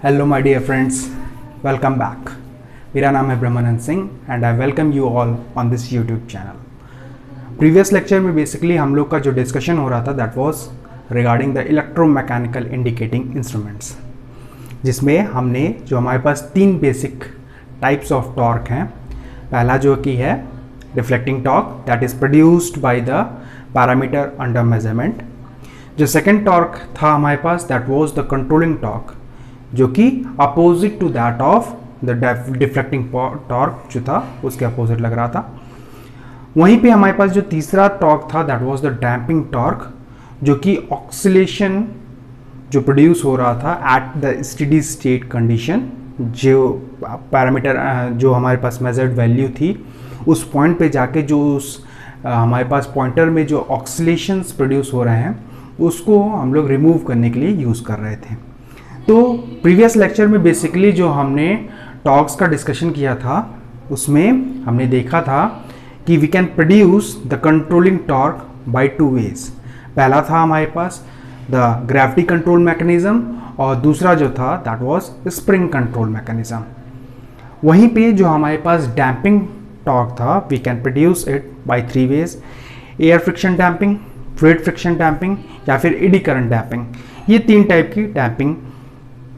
Hello my dear friends, welcome back. मेरा नाम है Brahmanand Singh and I welcome you all on this YouTube channel. Previous lecture में basically हम लोग का जो डिस्कशन हो रहा था that was regarding the electromechanical indicating instruments, जिसमें हमने जो हमारे पास तीन बेसिक टाइप्स ऑफ टॉर्क हैं। पहला जो कि है reflecting torque that is produced by the parameter under measurement. जो सेकेंड टॉर्क था हमारे पास that was the controlling torque, जो कि opposite to that of the deflecting torque जो था उसके अपोजिट लग रहा था। वहीं पे हमारे पास जो तीसरा टॉर्क था that was the damping torque, जो कि ऑक्सीलेशन जो प्रोड्यूस हो रहा था at the steady state condition. जो पैरामीटर जो हमारे पास मेजर्ड वैल्यू थी उस पॉइंट पे जाके जो उस हमारे पास पॉइंटर में जो ऑक्सीलेशंस प्रोड्यूस हो रहे हैं उसको हम लोग रिमूव करने के लिए यूज़ कर रहे थे। तो प्रीवियस लेक्चर में बेसिकली जो हमने टॉर्क्स का डिस्कशन किया था उसमें हमने देखा था कि we can produce the controlling torque by two ways. पहला था हमारे पास द ग्रेविटी कंट्रोल मैकेनिज्म और दूसरा जो था that was spring control mechanism. वहीं पे जो हमारे पास डैम्पिंग टॉर्क था we can produce it by three ways: air friction damping, fluid friction damping या फिर एडी करंट डैम्पिंग। ये तीन टाइप की डैम्पिंग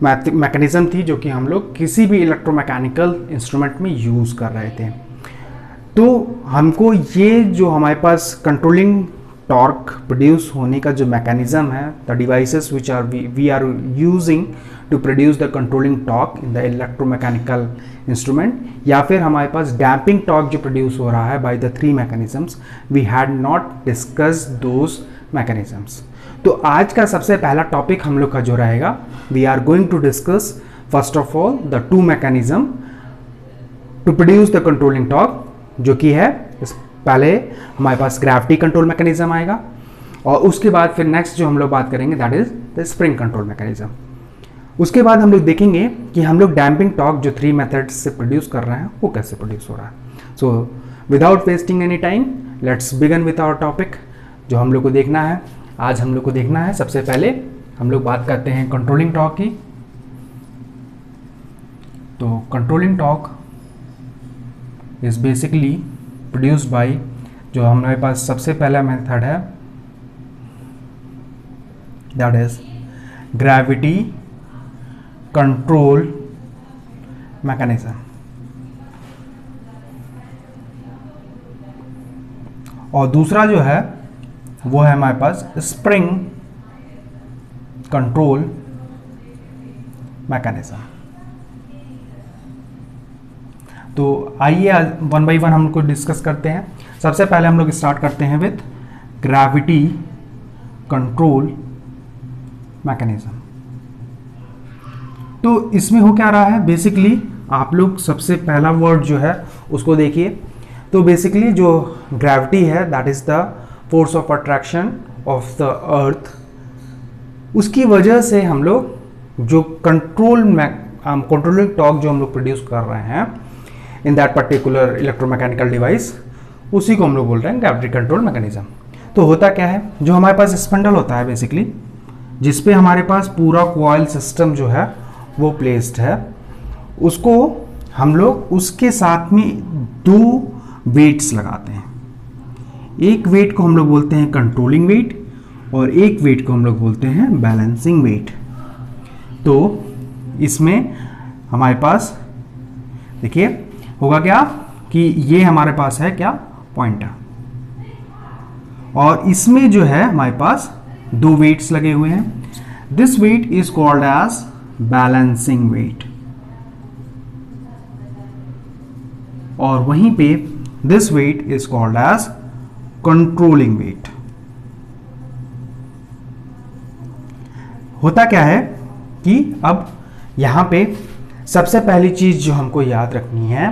मैकेनिज्म थी जो कि हम लोग किसी भी इलेक्ट्रोमैकेनिकल इंस्ट्रूमेंट में यूज़ कर रहे थे। तो हमको ये जो हमारे पास कंट्रोलिंग टॉर्क प्रोड्यूस होने का जो मैकेनिज्म है, the devices which are we are using to produce the controlling torque in the electromechanical instrument, या फिर हमारे पास डैम्पिंग टॉर्क जो प्रोड्यूस हो रहा है by the three mechanisms, we had not discuss those mechanisms. तो आज का सबसे पहला टॉपिक हम लोग का जो रहेगा, we are going to discuss first of all the two mechanism to produce the controlling torque, जो कि है पहले हमारे पास ग्रेविटी कंट्रोल मैकेनिज्म आएगा और उसके बाद फिर नेक्स्ट जो हम लोग बात करेंगे that is the spring control mechanism. उसके बाद हम लोग देखेंगे कि हम लोग डैम्पिंग टॉर्क जो थ्री मेथड्स से प्रोड्यूस कर रहे हैं वो कैसे प्रोड्यूस हो रहा है। So without wasting any time let's begin with our topic. जो हम लोग को देखना है आज हम लोग को देखना है, सबसे पहले हम लोग बात करते हैं कंट्रोलिंग टॉर्क की। तो controlling torque is basically produced by, जो हमारे पास सबसे पहला मेथड है that is gravity control mechanism, और दूसरा जो है वो है हमारे पास स्प्रिंग कंट्रोल मैकेनिज्म। तो आइए वन बाय वन हम लोग को डिस्कस करते हैं। सबसे पहले हम लोग स्टार्ट करते हैं विथ ग्रेविटी कंट्रोल मैकेनिज्म। तो इसमें हो क्या रहा है, बेसिकली आप लोग सबसे पहला वर्ड जो है उसको देखिए। तो बेसिकली जो ग्रेविटी है that is the force of attraction of the earth, उसकी वजह से हम लोग जो कंट्रोलिंग टॉर्क जो हम लोग प्रोड्यूस कर रहे हैं in that particular electromechanical device, उसी को हम लोग बोल रहे हैं ग्रेविटी कंट्रोल मैकेनिज्म। तो होता क्या है, जो हमारे पास स्पंडल होता है बेसिकली, जिसपे हमारे पास पूरा कॉइल सिस्टम जो है वो प्लेस्ड है, उसको हम लोग उसके साथ में दो वेट्स लगाते हैं। एक वेट को हम लोग बोलते हैं कंट्रोलिंग वेट और एक वेट को हम लोग बोलते हैं बैलेंसिंग वेट। तो इसमें हमारे पास देखिए होगा क्या कि ये हमारे पास है क्या पॉइंटर, और इसमें जो है हमारे पास दो वेट्स लगे हुए हैं। This weight is called as balancing weight, और वहीं पे this weight is called as controlling weight. होता क्या है कि अब यहां पे सबसे पहली चीज जो हमको याद रखनी है,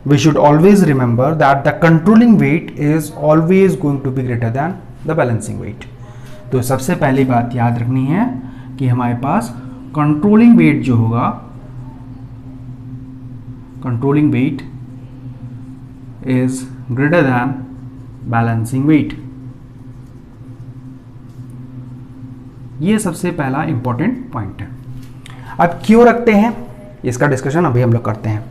we should always remember that the controlling weight is always going to be greater than the balancing weight. तो सबसे पहली बात याद रखनी है कि हमारे पास कंट्रोलिंग वेट जो होगा, controlling weight is greater than balancing weight. ये सबसे पहला इंपॉर्टेंट पॉइंट है। अब क्यों रखते हैं इसका डिस्कशन अभी हम लोग करते हैं।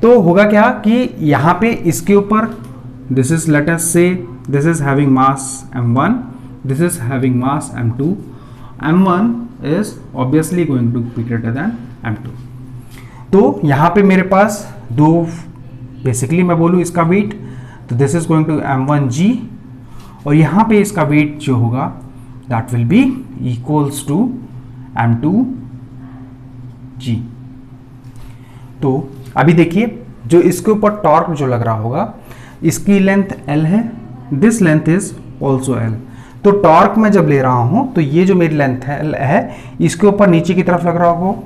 तो होगा क्या कि यहाँ पे इसके ऊपर this is let us say this is having mass m1, this is having mass m2, m1 is obviously going to be greater than m2। तो यहाँ पे मेरे पास दो बेसिकली मैं बोलूँ इसका वेट, तो this is going to m1g और यहाँ पे इसका वेट जो होगा that will be equals to m2g। तो अभी देखिए जो इसके ऊपर टॉर्क जो लग रहा होगा इसकी लेंथ L है, this length is also L। तो टॉर्क मैं जब ले रहा हूं तो ये जो मेरी लेंथ है इसके ऊपर नीचे की तरफ लग रहा होगा,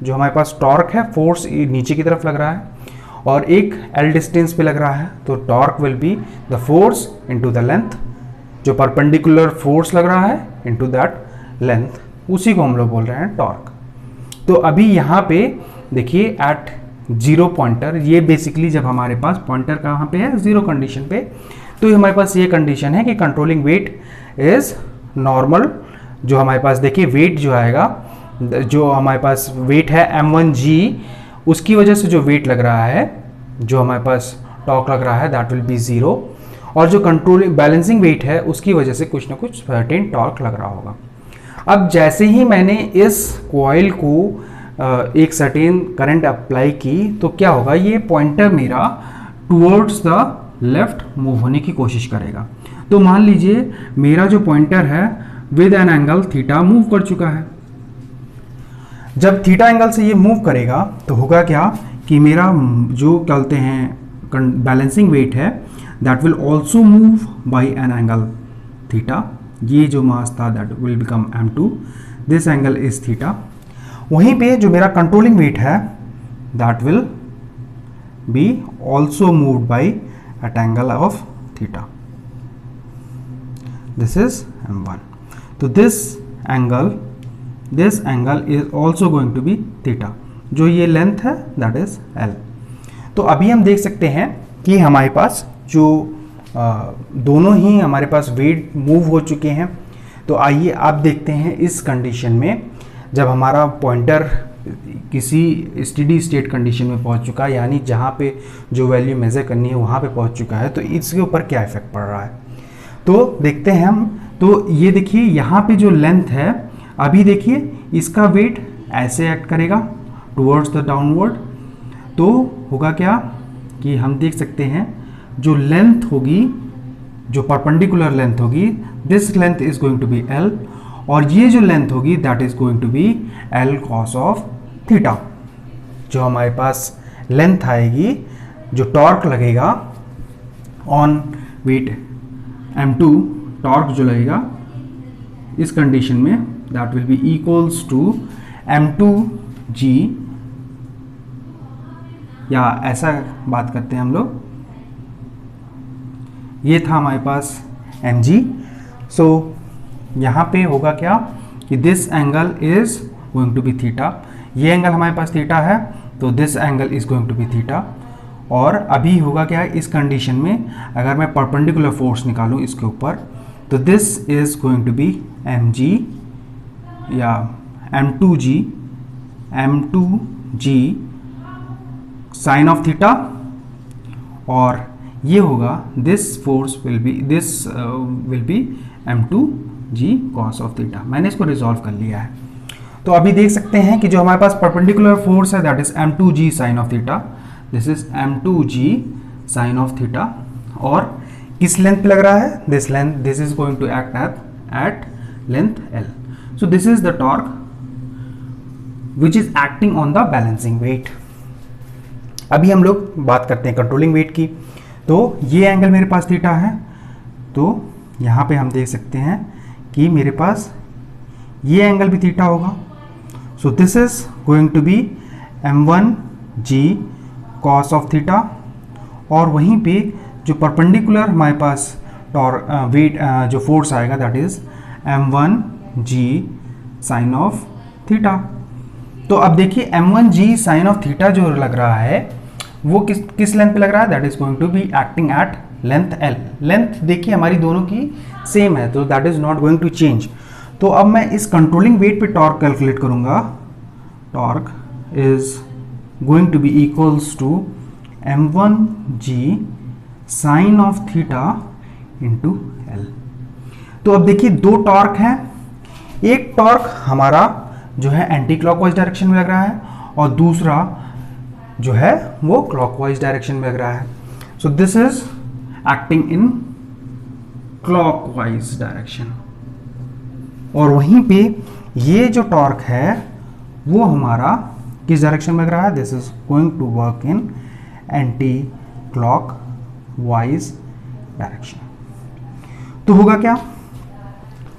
जो हमारे पास टॉर्क है फोर्स नीचे की तरफ लग रहा है और एक L डिस्टेंस पे लग रहा है। तो torque will be the force into the length, जो परपेंडिकुलर फोर्स लग रहा है इनटू दैट लेंथ, उसी को हम लोग बोल रहे हैं टॉर्क। तो अभी यहाँ पे देखिए एट जीरो पॉइंटर, ये बेसिकली जब हमारे पास पॉइंटर कहाँ पे है जीरो कंडीशन पे, तो हमारे पास ये कंडीशन है कि कंट्रोलिंग वेट इज नॉर्मल। जो हमारे पास देखिए वेट जो आएगा, जो हमारे पास वेट है m1g, उसकी वजह से जो वेट लग रहा है, जो हमारे पास टॉर्क लग रहा है दैट विल बी जीरो, और जो कंट्रोलिंग बैलेंसिंग वेट है उसकी वजह से कुछ ना कुछ सर्टेन टॉर्क लग रहा होगा। अब जैसे ही मैंने इस कॉइल को एक सर्टेन करंट अप्लाई की तो क्या होगा, ये पॉइंटर मेरा टुवर्ड्स द लेफ्ट मूव होने की कोशिश करेगा। तो मान लीजिए मेरा जो पॉइंटर है with N angle theta move कर चुका है। जब थीटा एंगल से ये मूव करेगा तो होगा क्या कि मेरा जो कहते हैं बैलेंसिंग वेट है that will also move by an angle theta. ये जो मास था that will become m2, this angle is theta. वहीं पे जो मेरा कंट्रोलिंग वेट है that will be also moved by at angle of theta, this is m1। तो this angle is also going to be theta, जो ये length है that is L। तो अभी हम देख सकते हैं कि हमारे पास जो दोनों ही हमारे पास वेट मूव हो चुके हैं। तो आइए आप देखते हैं इस कंडीशन में जब हमारा पॉइंटर किसी स्टेडी स्टेट कंडीशन में पहुंच चुका है, यानी जहां पे जो वैल्यू मेजर करनी है वहां पे पहुंच चुका है, तो इसके ऊपर क्या इफेक्ट पड़ रहा है तो देखते हैं हम। तो ये देखिए यहाँ पे जो लेंथ है, अभी देखिए इसका वेट ऐसे एक्ट करेगा टुवर्ड्स द डाउनवर्ड। तो होगा क्या कि हम देख सकते हैं जो लेंथ होगी, जो परपेंडिकुलर लेंथ होगी, this length is going to be L, और ये जो लेंथ होगी that is going to be L cos of theta. जो हमारे पास लेंथ आएगी, जो टॉर्क लगेगा ऑन वेट m2, टॉर्क जो लगेगा इस कंडीशन में that will be equals to m2g, या ऐसा बात करते हैं हम लोग, ये था हमारे पास mg। सो यहाँ पे होगा क्या कि this angle is going to be theta, ये एंगल हमारे पास थीटा है तो this angle is going to be theta. और अभी होगा क्या इस कंडीशन में अगर मैं परपेंडिकुलर फोर्स निकालूं इसके ऊपर, तो this is going to be mg या m2g साइन ऑफ थीटा, और ये होगा this force will be m2g cos of theta. मैंने इसको रिजॉल्व कर लिया है। तो अभी देख सकते हैं कि जो हमारे पास परपेंडिकुलर फोर्स है that is m2g sine of theta, this is m2g sine of theta, और किस लेंथ पे लग रहा है, this is going to act at length L। So this is the torque which is acting on the balancing weight. अभी हम लोग बात करते हैं कंट्रोलिंग वेट की। तो ये एंगल मेरे पास थीटा है, तो यहाँ पे हम देख सकते हैं कि मेरे पास ये एंगल भी थीटा होगा। So this is going to be m1g cos of theta, और वहीं पे जो परपेंडिकुलर हमारे पास वेट जो फोर्स आएगा that is m1g sine of theta. तो अब देखिए m1g साइन ऑफ थीटा जो लग रहा है वो किस लेंथ पे लग रहा है, that is going to be acting at length L। Length देखिए हमारी दोनों की सेम है, तो that is not going to change. तो अब मैं इस कंट्रोलिंग वेट पे टॉर्क कैलकुलेट करूंगा torque is going to be equals to m1g sin of theta into L। तो अब देखिए दो टॉर्क हैं, एक टॉर्क हमारा जो है एंटी क्लॉकवाइज डायरेक्शन में लग रहा है और दूसरा जो है वो क्लॉकवाइज डायरेक्शन में लग रहा है। सो this is acting in clockwise direction और वहीं पे ये जो टॉर्क है वो हमारा किस डायरेक्शन में लग रहा है, this is going to work in anti clockwise direction. तो होगा क्या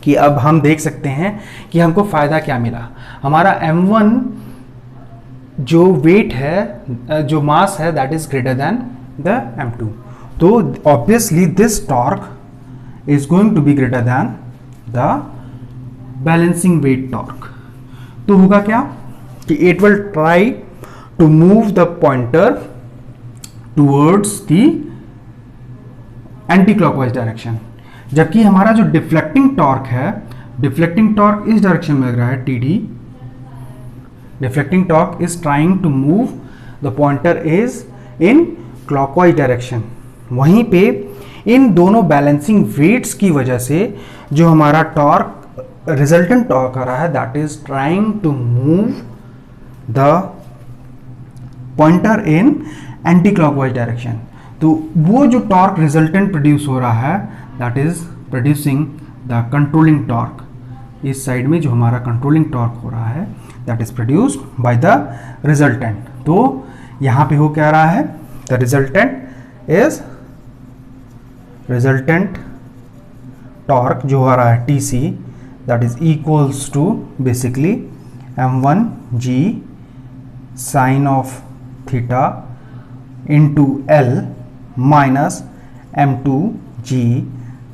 कि अब हम देख सकते हैं कि हमको फायदा क्या मिला। हमारा m1 जो वेट है, जो मास है, that is greater than the m2। तो obviously this torque is going to be greater than the balancing weight torque. तो होगा क्या कि it will try to move the pointer towards the anti clockwise direction, जबकि हमारा जो deflecting torque है, deflecting torque इस डायरेक्शन में लग रहा है TD। Deflecting torque is trying to move the pointer is in clockwise direction. वहीं पे इन दोनों बैलेंसिंग वेट्स की वजह से जो हमारा टॉर्क, रिजल्टेंट टॉर्क आ रहा है, that is trying to move the pointer in anti clockwise direction. तो वो जो टॉर्क रिजल्टेंट प्रोड्यूस हो रहा है, that is producing the controlling torque. इस साइड में जो हमारा कंट्रोलिंग टॉर्क हो रहा है, that is produced by the resultant. तो यहां पे हो क्या रहा है, द रिजल्टेंट टॉर्क जो आ रहा है TC, that is equals to basically m1g sine of theta into L minus m2g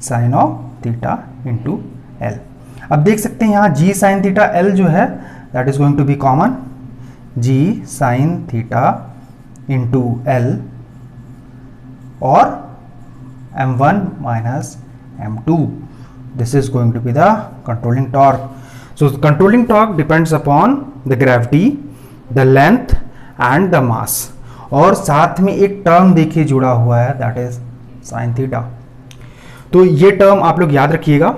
sine of theta into L। अब देख सकते हैं यहाँ g साइन थीटा L जो है that is going to be common, g sine theta into L और m1 minus m2, this is going to be the controlling torque. So the controlling torque depends upon the gravity, the length and the mass। और साथ में एक term देखिए जुड़ा हुआ है, that is sine theta. तो ये टर्म आप लोग याद रखिएगा।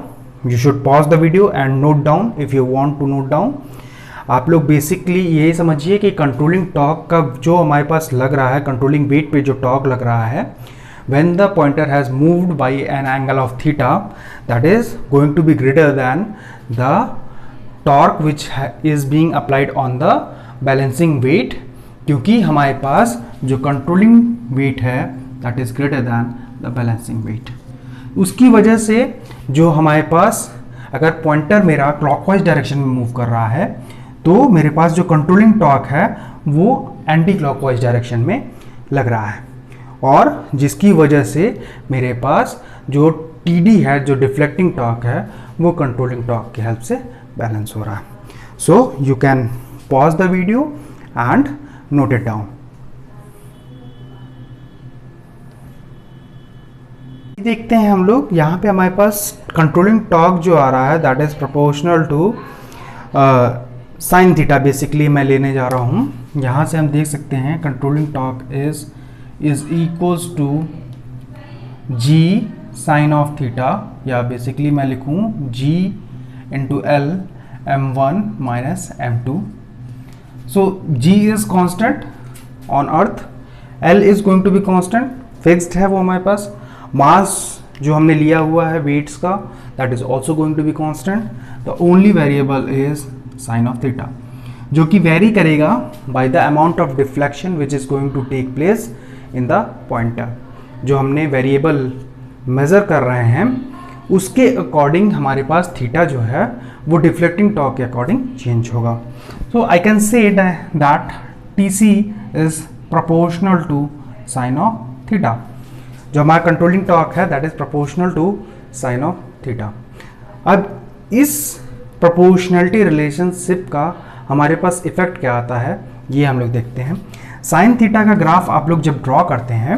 You should pause the video and note down if you want to note down. आप लोग बेसिकली यही समझिए कि कंट्रोलिंग टॉर्क का जो हमारे पास लग रहा है, कंट्रोलिंग वेट पे जो टॉर्क लग रहा है, when the pointer has moved by an angle of theta, that is going to be greater than the torque which is being applied on the balancing weight, क्योंकि हमारे पास जो कंट्रोलिंग वेट है that is greater than the balancing weight। उसकी वजह से जो हमारे पास अगर पॉइंटर मेरा क्लॉकवाइज डायरेक्शन में मूव कर रहा है तो मेरे पास जो कंट्रोलिंग टॉर्क है वो एंटी क्लॉकवाइज डायरेक्शन में लग रहा है, और जिसकी वजह से मेरे पास जो TD है, जो डिफ्लेक्टिंग टॉर्क है, वो कंट्रोलिंग टॉर्क की हेल्प से बैलेंस हो रहा है। सो you can pause the video and note it down. देखते हैं हम लोग यहाँ पे हमारे पास कंट्रोलिंग टॉर्क जो आ रहा है that is proportional to sine theta. Basically मैं लेने जा रहा हूँ, यहाँ से हम देख सकते हैं controlling torque is equals to g sin of theta, या बेसिकली मैं लिखूँ g into L m1 minus m2। so g is constant on earth, L is going to be constant, fixed है वो हमारे पास। मास जो हमने लिया हुआ है वेट्स का, that is also going to be constant। the only variable is sin of theta, जो कि वेरी करेगा by the amount of deflection which is going to take place in the pointer. जो हमने वेरिएबल मेज़र कर रहे हैं उसके according हमारे पास थीटा जो है वो डिफ्लेक्टिंग टॉर्क के अकॉर्डिंग चेंज होगा। So I can say that TC is proportional to sine of theta. जो हमारा कंट्रोलिंग टॉर्क है that is proportional to sine of theta. अब इस प्रोपोर्शनलिटी रिलेशनशिप का हमारे पास इफेक्ट क्या आता है ये हम लोग देखते हैं। साइन थीटा का ग्राफ आप लोग जब ड्रॉ करते हैं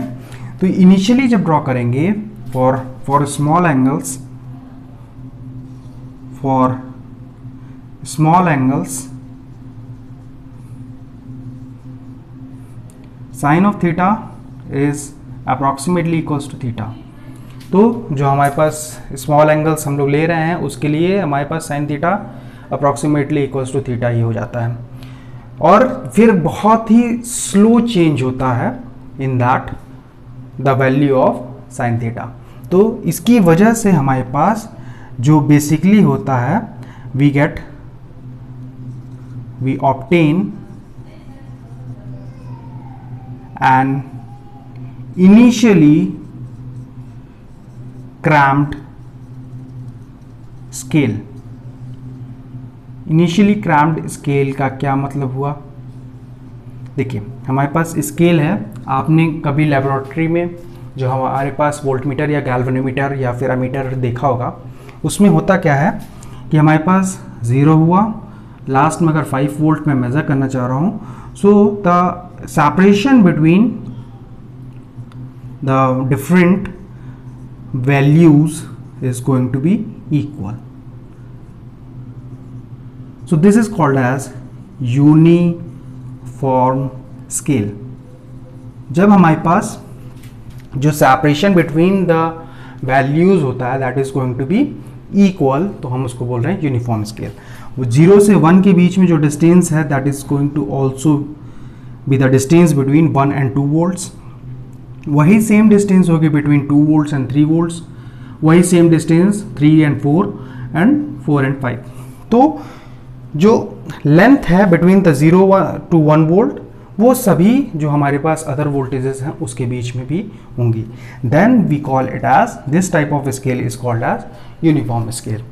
तो इनिशियली जब ड्रॉ करेंगे for small sine of theta is approximately equals to theta. तो जो हमारे पास स्मॉल एंगल्स हम लोग ले रहे हैं उसके लिए हमारे पास sine theta approximately equals to theta ही हो जाता है। और फिर बहुत ही स्लो चेंज होता है in that the value of sine theta. तो इसकी वजह से हमारे पास जो बेसिकली होता है we obtain an initially cramped scale। Initially cramped scale का क्या मतलब हुआ? देखिए हमारे पास स्केल है, आपने कभी लेबोरेटरी में जो हमारे पास वोल्टमीटर या गैल्वेनोमीटर या फिर अमीटर देखा होगा, उसमें होता क्या है कि हमारे पास 0 हुआ, लास्ट में अगर 5 वोल्ट में मेज़र करना चाह रहा हूँ, so the separation between the different values is going to be equal. So this is called as uniform scale। जब हमारे पास जो सेपरेशन बिटवीन द वैल्यूज होता है that is going to be equal, तो हम उसको बोल रहे हैं यूनिफॉर्म स्केल। वो 0 से 1 के बीच में जो डिस्टेंस है that is going to also be the distance between 1 and 2 volts. वही सेम डिस्टेंस होगी बिटवीन 2 वोल्ट्स एंड 3 वोल्ट्स, वही same distance 3 and 4 and 4 and 5। तो जो लेंथ है बिटवीन द 0 to 1 वोल्ट, वो सभी जो हमारे पास अदर वोल्टेजेस हैं उसके बीच में भी होंगी। Then we call it as this type of scale is called as uniform scale.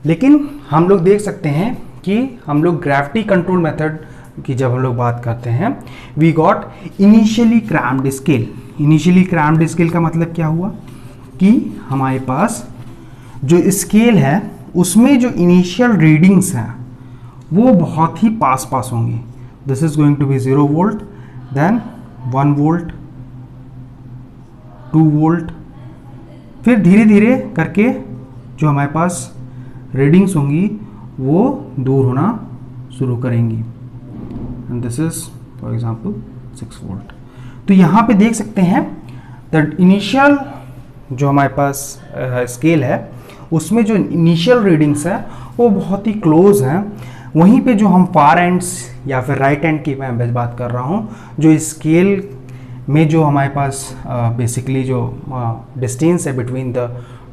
लेकिन हम लोग देख सकते हैं कि हम लोग ग्रेविटी कंट्रोल मेथड की जब हम लोग बात करते हैं, we got initially cramped scale. Initially cramped scale का मतलब क्या हुआ कि हमारे पास जो स्केल है उसमें जो इनिशियल रीडिंग्स हैं वो बहुत ही पास होंगी। This is going to be 0 volt, then 1 volt, 2 volt, फिर धीरे धीरे करके जो हमारे पास रीडिंग्स होंगी वो दूर होना शुरू करेंगी। And this is for example 6 volt. तो यहाँ पे देख सकते हैं द इनिशियल जो हमारे पास स्केल है उसमें जो इनिशियल रीडिंग्स है वो बहुत ही क्लोज हैं। वहीं पे जो हम फार एंड्स या फिर राइट एंड की मैं बात कर रहा हूँ, जो स्केल में जो हमारे पास बेसिकली जो डिस्टेंस है between the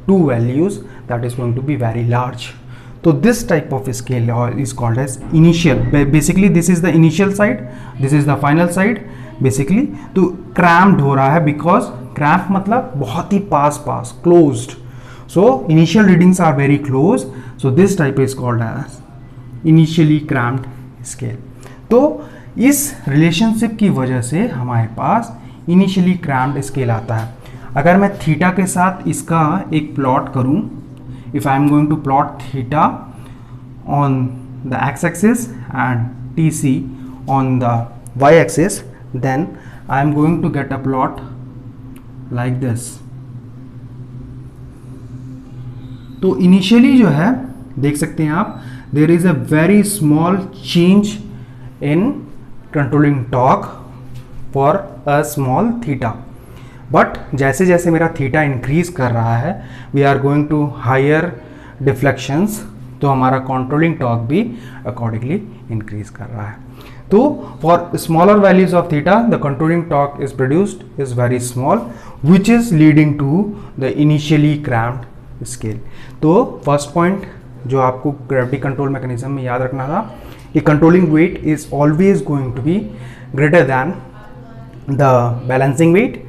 2 values that is going to be very large. तो this type of scale is called as initial. Basically this is the initial side, this is the final side basically. तो cramped हो रहा है because cramp मतलब बहुत ही पास closed. So initial readings are very close, so this type is called as initially cramped scale. तो इस रिलेशनशिप की वजह से हमारे पास इनिशियली क्रैम्प्ड स्केल आता है। अगर मैं थीटा के साथ इसका एक प्लॉट करूं, if I am going to plot theta on the X axis and TC on the Y axis, then I am going to get a plot like this. तो इनिशियली जो है देख सकते हैं आप, there is a very small change in controlling torque for a small theta, but जैसे जैसे मेरा थीटा इंक्रीज कर रहा है we are going to higher deflections, तो हमारा कंट्रोलिंग टॉर्क भी अकॉर्डिंगली इंक्रीज कर रहा है। तो for smaller values of theta the controlling torque is produced is very small which is leading to the initially cramped scale. तो first point जो आपको ग्रेविटी कंट्रोल मैकेनिज्म में याद रखना था कि controlling weight is always going to be greater than the balancing weight.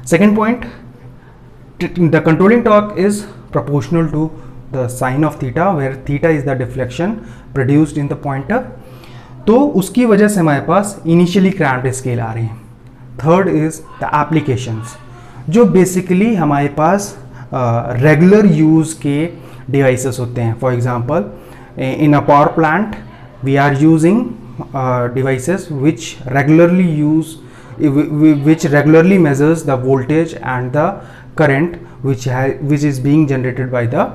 Second point, the controlling torque is proportional to the sine of theta where theta is the deflection produced in the pointer। तो उसकी वजह से हमारे पास initially cramped scale आ रही है। Third is the applications, जो बेसिकली हमारे पास रेगुलर यूज़ के डिवाइसेस होते हैं। For example in a power plant we are using devices which regularly measures the voltage and the current which is being generated by the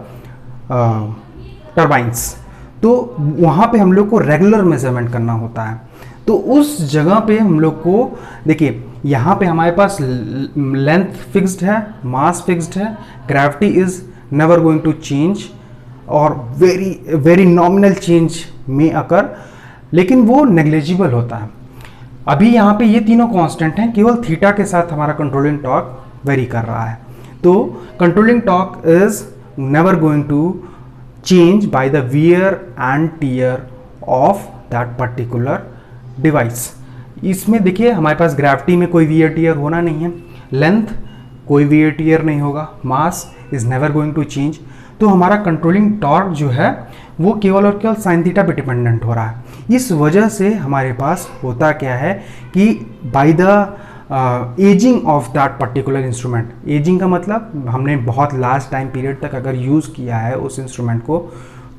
turbines। तो वहाँ पे हम लोग को रेगुलर मेजरमेंट करना होता है। तो तो उस जगह पे हम लोग को देखिए, यहाँ पे हमारे पास लेंथ फिक्स्ड है, मास फिक्स्ड है, gravity is never going to change और वेरी वेरी नॉमिनल चेंज में अकर, लेकिन वो नेग्लिजिबल होता है। अभी यहाँ पे ये तीनों कांस्टेंट हैं, केवल थीटा के साथ हमारा कंट्रोलिंग टॉर्क वेरी कर रहा है। तो controlling torque is never going to change by the wear and tear of that particular device. इसमें देखिए हमारे पास ग्रेविटी में कोई वियर टियर होना नहीं है, लेंथ कोई वियर टियर नहीं होगा, mass is never going to change. तो हमारा कंट्रोलिंग टॉर्क जो है वो केवल और केवल साइन थीटा पे डिपेंडेंट हो रहा है। इस वजह से हमारे पास होता क्या है कि by the ageing of that particular instrument, ageing का मतलब हमने बहुत लास्ट टाइम पीरियड तक अगर यूज़ किया है उस इंस्ट्रूमेंट को,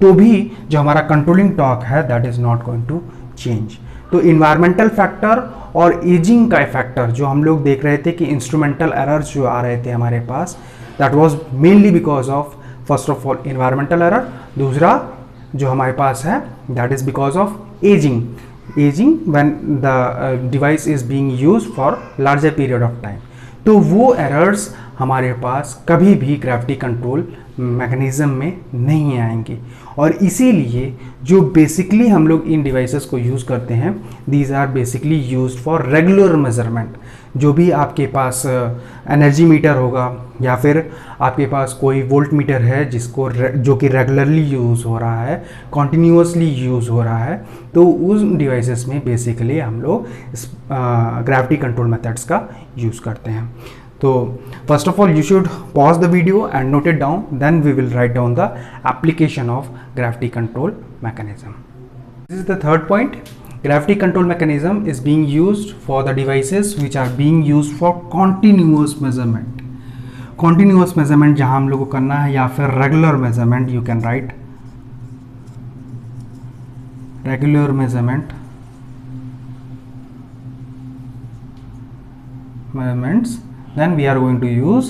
तो भी जो हमारा कंट्रोलिंग टॉर्क है that is not going to change. तो इन्वायरमेंटल फैक्टर और एजिंग का फैक्टर जो हम लोग देख रहे थे कि इंस्ट्रूमेंटल एरर्स जो आ रहे थे हमारे पास, that was mainly because of first of all environmental error, दूसरा जो हमारे पास है that is because of ageing when the device is being used for larger period of time. तो वो एरर्स हमारे पास कभी भी ग्रेविटी कंट्रोल मैकेनिज्म में नहीं आएंगे, और इसीलिए जो बेसिकली हम लोग इन डिवाइसेस को यूज़ करते हैं, these are basically used for regular measurement. जो भी आपके पास एनर्जी मीटर होगा या फिर आपके पास कोई वोल्ट मीटर है जिसको जो कि रेगुलरली यूज़ हो रहा है, कॉन्टिन्यूसली यूज़ हो रहा है, तो उस डिवाइसेस में बेसिकली हम लोग ग्रेविटी कंट्रोल मेथड्स का यूज़ करते हैं। तो first of all you should pause the video and note it down, then we will write down the application of gravity control mechanism. This is the third point. Gravity control mechanism is being used for the devices which are being used for continuous measurement. Continuous measurement जहाँ हम लोग को करना है, या फिर regular measurement, you can write regular measurements then we are going to use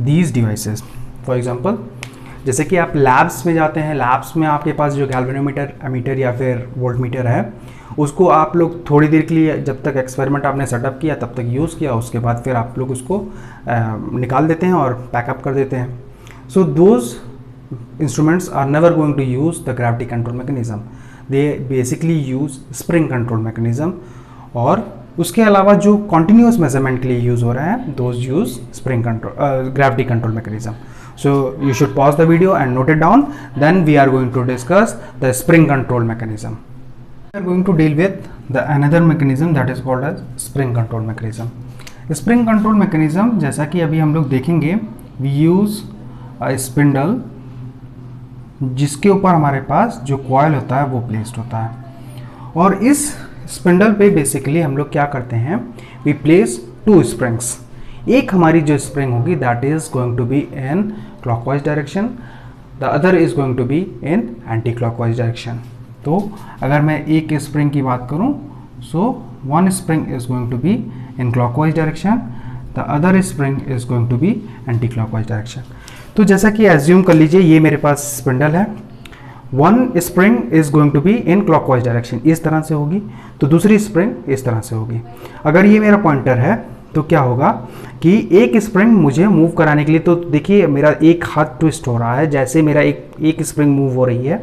these devices. For example, जैसे कि आप लैब्स में जाते हैं, लैब्स में आपके पास जो गैल्वेनोमीटर, एमीटर या फिर वोल्टमीटर है, उसको आप लोग थोड़ी देर के लिए, जब तक एक्सपेरिमेंट आपने सेटअप किया तब तक यूज़ किया, उसके बाद फिर आप लोग उसको निकाल देते हैं और पैकअप कर देते हैं। So those instruments are never going to use the gravity control mechanism, they basically use spring control mechanism. और उसके अलावा जो कॉन्टिन्यूस मेजरमेंट के लिए यूज़ हो रहे हैं, those use spring control gravity control mechanism. So you should pause the video and note it down, then we are going to discuss the spring control mechanism. We are going to deal with the another mechanism that is called as spring control mechanism. Spring control mechanism, जैसा कि अभी हम लोग देखेंगे, we use a spindle जिसके ऊपर हमारे पास जो कॉइल होता है वो प्लेस्ड होता है, और इस स्पिंडल पे बेसिकली हम लोग क्या करते हैं, वी प्लेस टू स्प्रिंग्स। एक हमारी जो स्प्रिंग होगी that is going to be in clockwise direction, the other is going to be in anti clockwise direction. तो अगर मैं एक स्प्रिंग की बात करूं, so one spring is going to be in clockwise direction, the other spring is going to be anti clockwise direction. तो जैसा कि एज्यूम कर लीजिए ये मेरे पास स्पिंडल है, one spring is going to be in clockwise direction, इस तरह से होगी, तो दूसरी स्प्रिंग इस तरह से होगी। अगर ये मेरा पॉइंटर है तो क्या होगा कि एक स्प्रिंग मुझे मूव कराने के लिए, तो देखिए मेरा एक हाथ ट्विस्ट हो रहा है, जैसे मेरा एक स्प्रिंग मूव हो रही है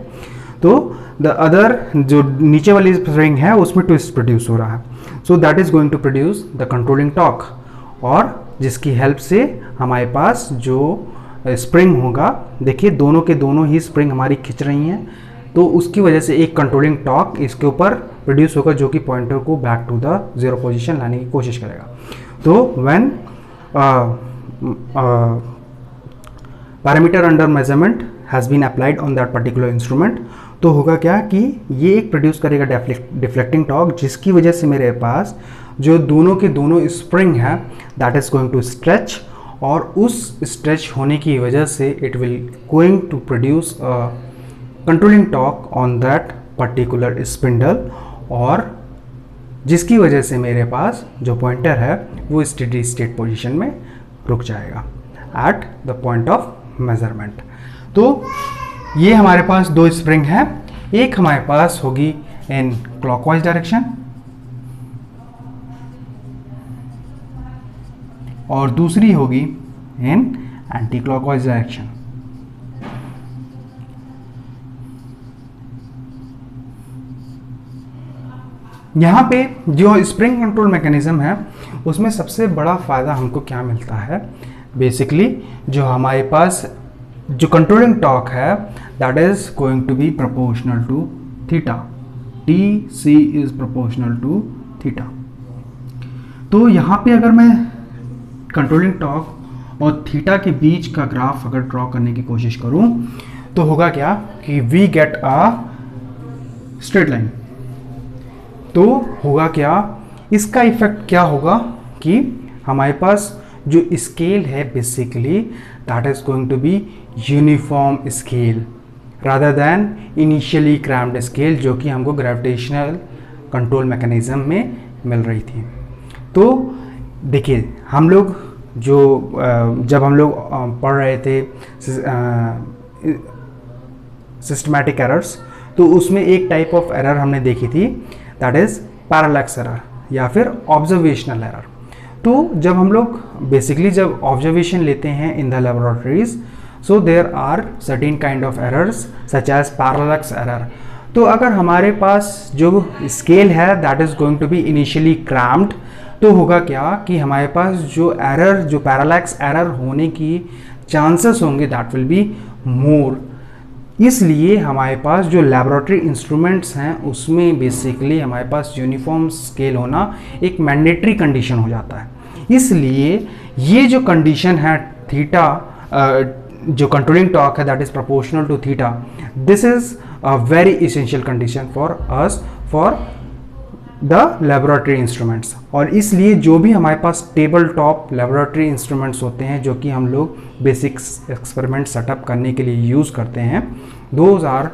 तो द अदर जो नीचे वाली स्प्रिंग है उसमें ट्विस्ट प्रोड्यूस हो रहा है। So that is going to produce the controlling torque, और जिसकी हेल्प से हमारे पास जो स्प्रिंग होगा, देखिए दोनों के दोनों ही स्प्रिंग हमारी खिंच रही हैं, तो उसकी वजह से एक कंट्रोलिंग टॉर्क इसके ऊपर प्रोड्यूस होगा जो कि पॉइंटर को back to the zero position लाने की कोशिश करेगा। तो when parameter under measurement has been applied on that particular instrument, तो होगा क्या कि ये एक प्रोड्यूस करेगा डिफ्लेक्टिंग टॉर्क, जिसकी वजह से मेरे पास जो दोनों के दोनों स्प्रिंग है that is going to stretch, और उस स्ट्रेच होने की वजह से it will going to produce controlling torque on that particular spindle, और जिसकी वजह से मेरे पास जो पॉइंटर है वो स्टेडी स्टेट पोजीशन में रुक जाएगा at the point of measurement. तो ये हमारे पास दो स्प्रिंग है, एक हमारे पास होगी इन क्लॉकवाइज डायरेक्शन और दूसरी होगी इन एंटी क्लॉकवाइज डायरेक्शन। यहाँ पे जो स्प्रिंग कंट्रोल मैकेनिज्म है उसमें सबसे बड़ा फ़ायदा हमको क्या मिलता है, बेसिकली जो हमारे पास जो कंट्रोलिंग टॉर्क है that is going to be proportional to theta, T C is proportional to theta. तो यहाँ पे अगर मैं कंट्रोलिंग टॉर्क और थीटा के बीच का ग्राफ अगर ड्रॉ करने की कोशिश करूँ तो होगा क्या कि we get a straight line. तो होगा क्या, इसका इफेक्ट क्या होगा कि हमारे पास जो स्केल है basically that is going to be uniform scale rather than initially cramped scale जो कि हमको ग्रेविटेशनल कंट्रोल मैकेनिज्म में मिल रही थी। तो देखिए हम लोग जो जब हम लोग पढ़ रहे थे सिस्टमैटिक एरर्स, तो उसमें एक टाइप ऑफ एरर हमने देखी थी दैट इज पैरालैक्स एरर या फिर ऑब्जर्वेशनल एरर। तो जब हम लोग बेसिकली जब ऑब्जर्वेशन लेते हैं in the laboratories, so there are certain kind of errors such as parallax error. तो अगर हमारे पास जो स्केल है that is going to be initially cramped, तो होगा क्या कि हमारे पास जो एरर जो पैरालैक्स एरर होने की चांसेस होंगे दैट विल बी मोर। इसलिए हमारे पास जो लैबोरेटरी इंस्ट्रूमेंट्स हैं उसमें बेसिकली हमारे पास यूनिफॉर्म स्केल होना एक मैंडेटरी कंडीशन हो जाता है। इसलिए ये जो कंडीशन है थीटा जो कंट्रोलिंग टॉर्क है that is proportional to theta, this is a very essential condition for us for the laboratory instruments. और इसलिए जो भी हमारे पास टेबल टॉप लेबोरेटरी इंस्ट्रूमेंट्स होते हैं जो कि हम लोग बेसिक्स एक्सपेरिमेंट सेटअप करने के लिए यूज़ करते हैं, those are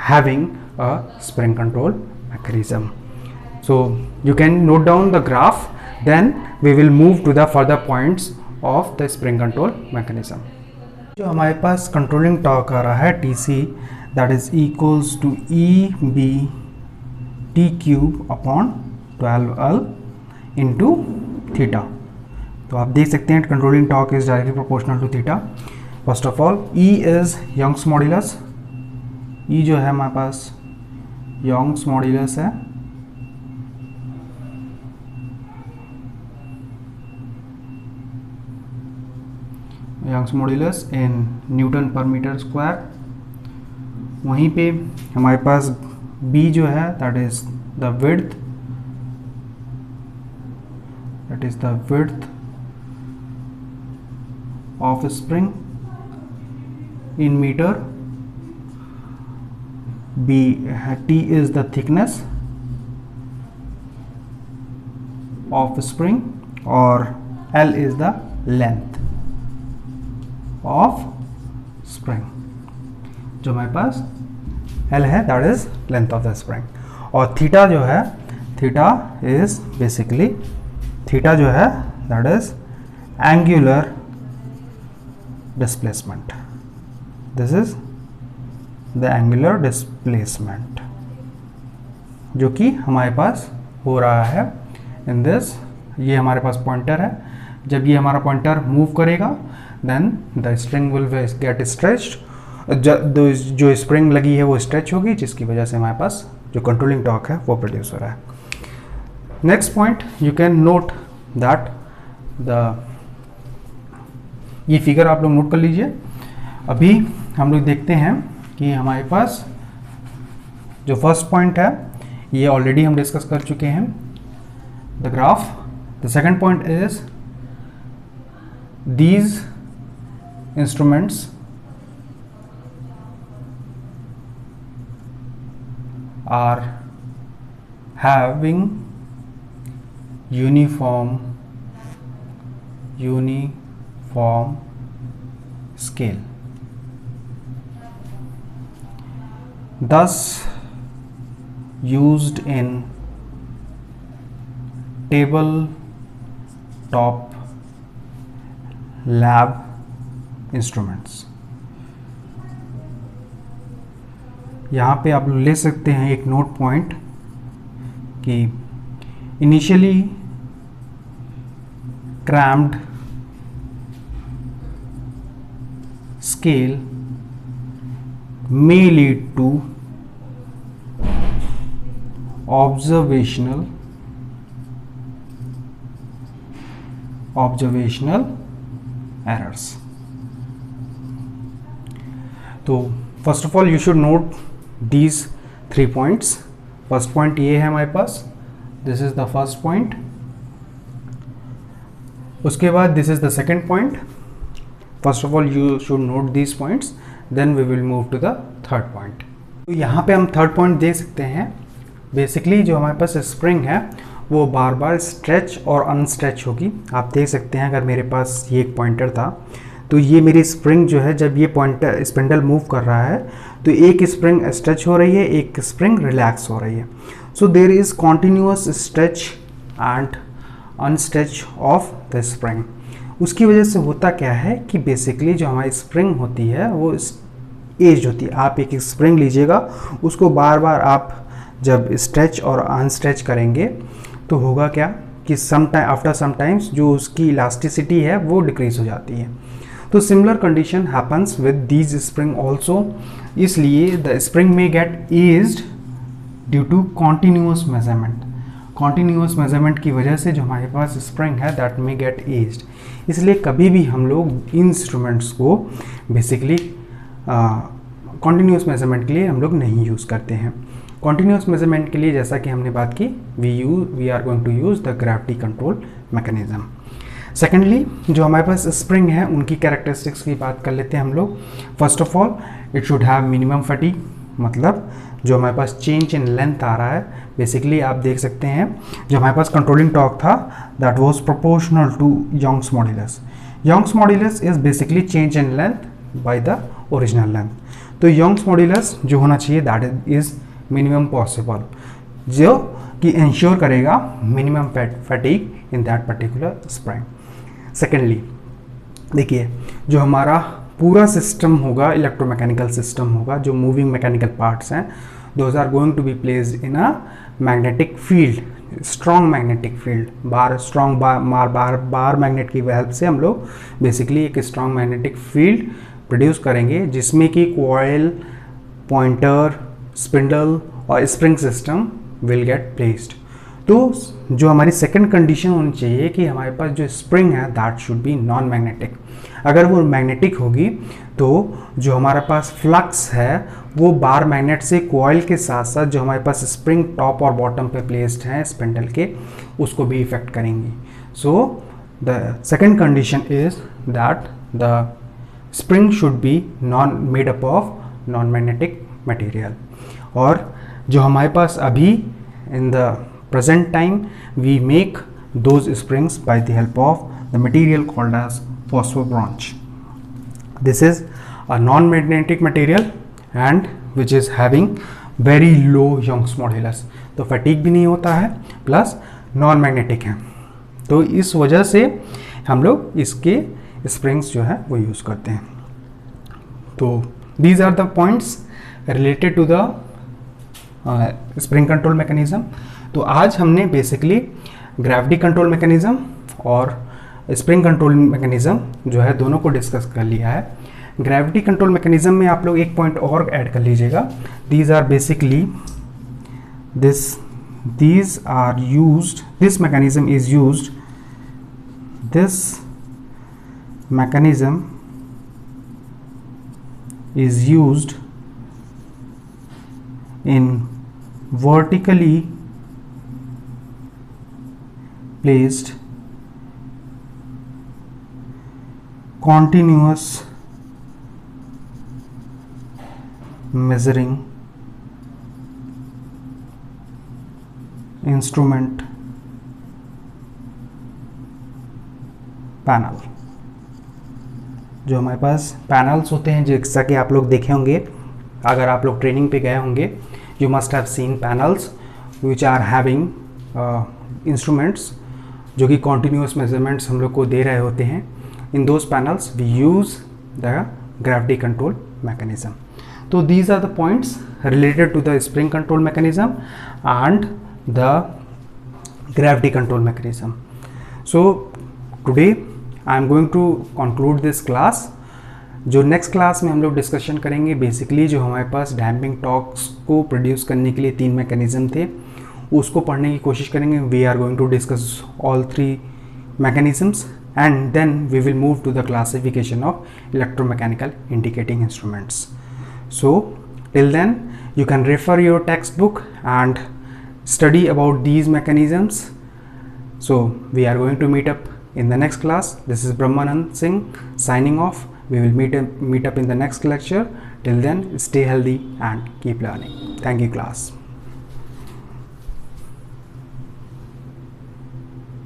having a spring control mechanism. So you can note down the graph, then we will move to the further points of the spring control mechanism. जो हमारे पास controlling torque आ रहा है T C that is equals to E B T cube upon 12L into theta. तो आप देख सकते हैं controlling torque is directly proportional to theta. First of all E is Young's modulus, ई जो है हमारे पास यंग्स मॉड्यूलस है, यंग्स मॉड्यूलस इन न्यूटन पर मीटर स्क्वायर। वहीं पे हमारे पास B जो है that is the width, that is the width of a spring in meter, T is the thickness of a spring और L is the length of spring। जो हमारे पास L है that is length of the spring। और theta जो है, theta is basically, theta जो है that is angular displacement, this is the angular displacement जो कि हमारे पास हो रहा है इन दिस। ये हमारे पास पॉइंटर है, जब ये हमारा पॉइंटर मूव करेगा then the spring will get stretched, जो स्प्रिंग लगी है वो स्ट्रेच होगी जिसकी वजह से हमारे पास जो कंट्रोलिंग टॉर्क है वो प्रोड्यूस हो रहा है। Next point you can note that ये फिगर आप लोग नोट कर लीजिए। अभी हम लोग देखते हैं कि हमारे पास जो फर्स्ट पॉइंट है ये ऑलरेडी हम डिस्कस कर चुके हैं the graph. The second point is these instruments are having uniform scale, thus used in table top lab instruments। यहाँ पे आप ले सकते हैं एक नोट पॉइंट कि initially cramped scale may lead to observational errors. तो first of all you should note these 3 points. First point ये है हमारे पास, this is the first point. उसके बाद this is the second point. First of all you should note these points, then we will move to the third point. तो यहाँ पे हम थर्ड पॉइंट देख सकते हैं. बेसिकली जो हमारे पास स्प्रिंग है वो बार बार स्ट्रेच और अनस्ट्रेच होगी. आप देख सकते हैं अगर मेरे पास ये एक पॉइंटर था तो ये मेरी स्प्रिंग जो है, जब ये पॉइंटर स्पिंडल मूव कर रहा है तो एक स्प्रिंग स्ट्रेच हो रही है, एक स्प्रिंग रिलैक्स हो रही है. So there is continuous stretch and unstretch of the spring. उसकी वजह से होता क्या है कि बेसिकली जो हमारी स्प्रिंग होती है वो एज होती है. आप एक स्प्रिंग लीजिएगा, उसको बार बार आप जब स्ट्रेच और अनस्ट्रेच करेंगे तो होगा क्या कि आफ्टर सम टाइम्स जो उसकी इलास्टिसिटी है वो डिक्रीज हो जाती है. तो similar condition happens with these spring also. इसलिए the spring may get aged due to continuous measurement. Continuous measurement की वजह से जो हमारे पास स्प्रिंग है दैट में गेट एज्ड. इसलिए कभी भी हम लोग इंस्ट्रूमेंट्स को बेसिकली कॉन्टिन्यूअस मेजरमेंट के लिए हम लोग नहीं यूज़ करते हैं. कॉन्टिन्यूअस मेजरमेंट के लिए जैसा कि हमने बात की, we are going to use the gravity control mechanism. Secondly जो हमारे पास स्प्रिंग है उनकी कैरेक्टरिस्टिक्स की बात कर लेते हैं हम लोग. First of all it should have minimum fatigue, मतलब जो हमारे पास चेंज इन लेंथ आ रहा है. बेसिकली आप देख सकते हैं जो हमारे पास कंट्रोलिंग टॉर्क था that was proportional to Young's modulus. Young's modulus is basically change in length by the original length. तो यंग्स मॉड्यूलस जो होना चाहिए दैट इज मिनिमम पॉसिबल, जो कि इंश्योर करेगा minimum fatigue in that particular spring. Secondly देखिए जो हमारा पूरा सिस्टम होगा, इलेक्ट्रोमैकेनिकल सिस्टम होगा, जो मूविंग मैकेनिकल पार्ट्स हैं, those are going to be placed in a magnetic field, strong magnetic field. Bar magnet की हेल्प से हम लोग बेसिकली एक स्ट्रॉन्ग मैग्नेटिक फील्ड प्रोड्यूस करेंगे जिसमें कि कॉइल, पॉइंटर, स्पिंडल और spring system will get placed. तो जो हमारी सेकंड कंडीशन होनी चाहिए कि हमारे पास जो स्प्रिंग है that should be non magnetic. अगर वो मैग्नेटिक होगी तो जो हमारे पास फ्लक्स है वो बार मैग्नेट से कॉइल के साथ साथ जो हमारे पास स्प्रिंग टॉप और बॉटम पे प्लेस्ड हैं स्पिंडल के, उसको भी इफेक्ट करेंगी. So the second condition is that the spring should be made up of non magnetic material. और जो हमारे पास अभी in the present time we make those springs by the help of the material called as phosphobronch. This is a non-magnetic material and which is having very low Young's modulus. तो fatigue भी नहीं होता है plus non magnetic है. तो इस वजह से हम लोग इसके स्प्रिंग्स जो है वो यूज़ करते हैं. तो these are the points related to the spring control mechanism. तो आज हमने बेसिकली ग्रेविटी कंट्रोल मैकेनिज्म और स्प्रिंग कंट्रोल मैकेनिज्म जो है दोनों को डिस्कस कर लिया है. ग्रेविटी कंट्रोल मैकेनिज्म में आप लोग एक पॉइंट और ऐड कर लीजिएगा. These are basically these are used, this mechanism is used, this mechanism is used in vertically placed continuous measuring instrument panel. जो हमारे पास पैनल्स होते हैं जैसा कि आप लोग देखे होंगे, अगर आप लोग ट्रेनिंग पे गए होंगे, you must have seen panels which are having instruments जो कि कॉन्टिन्यूस मेजरमेंट्स हम लोग को दे रहे होते हैं. In those panels we use the gravity control mechanism. तो these are the points related to the spring control mechanism and the gravity control mechanism. So today I am going to conclude this class. जो next class में हम लोग discussion करेंगे basically जो हमारे पास damping torques को प्रोड्यूस करने के लिए 3 मैकेनिज्म थे, उसको पढ़ने की कोशिश करेंगे। We are going to discuss all 3 mechanisms and then we will move to the classification of electromechanical indicating instruments. So till then you can refer your textbook and study about these mechanisms. So we are going to meet up in the next class. This is Brahmanand Singh signing off. We will meet up in the next lecture. Till then, stay healthy and keep learning. Thank you, class.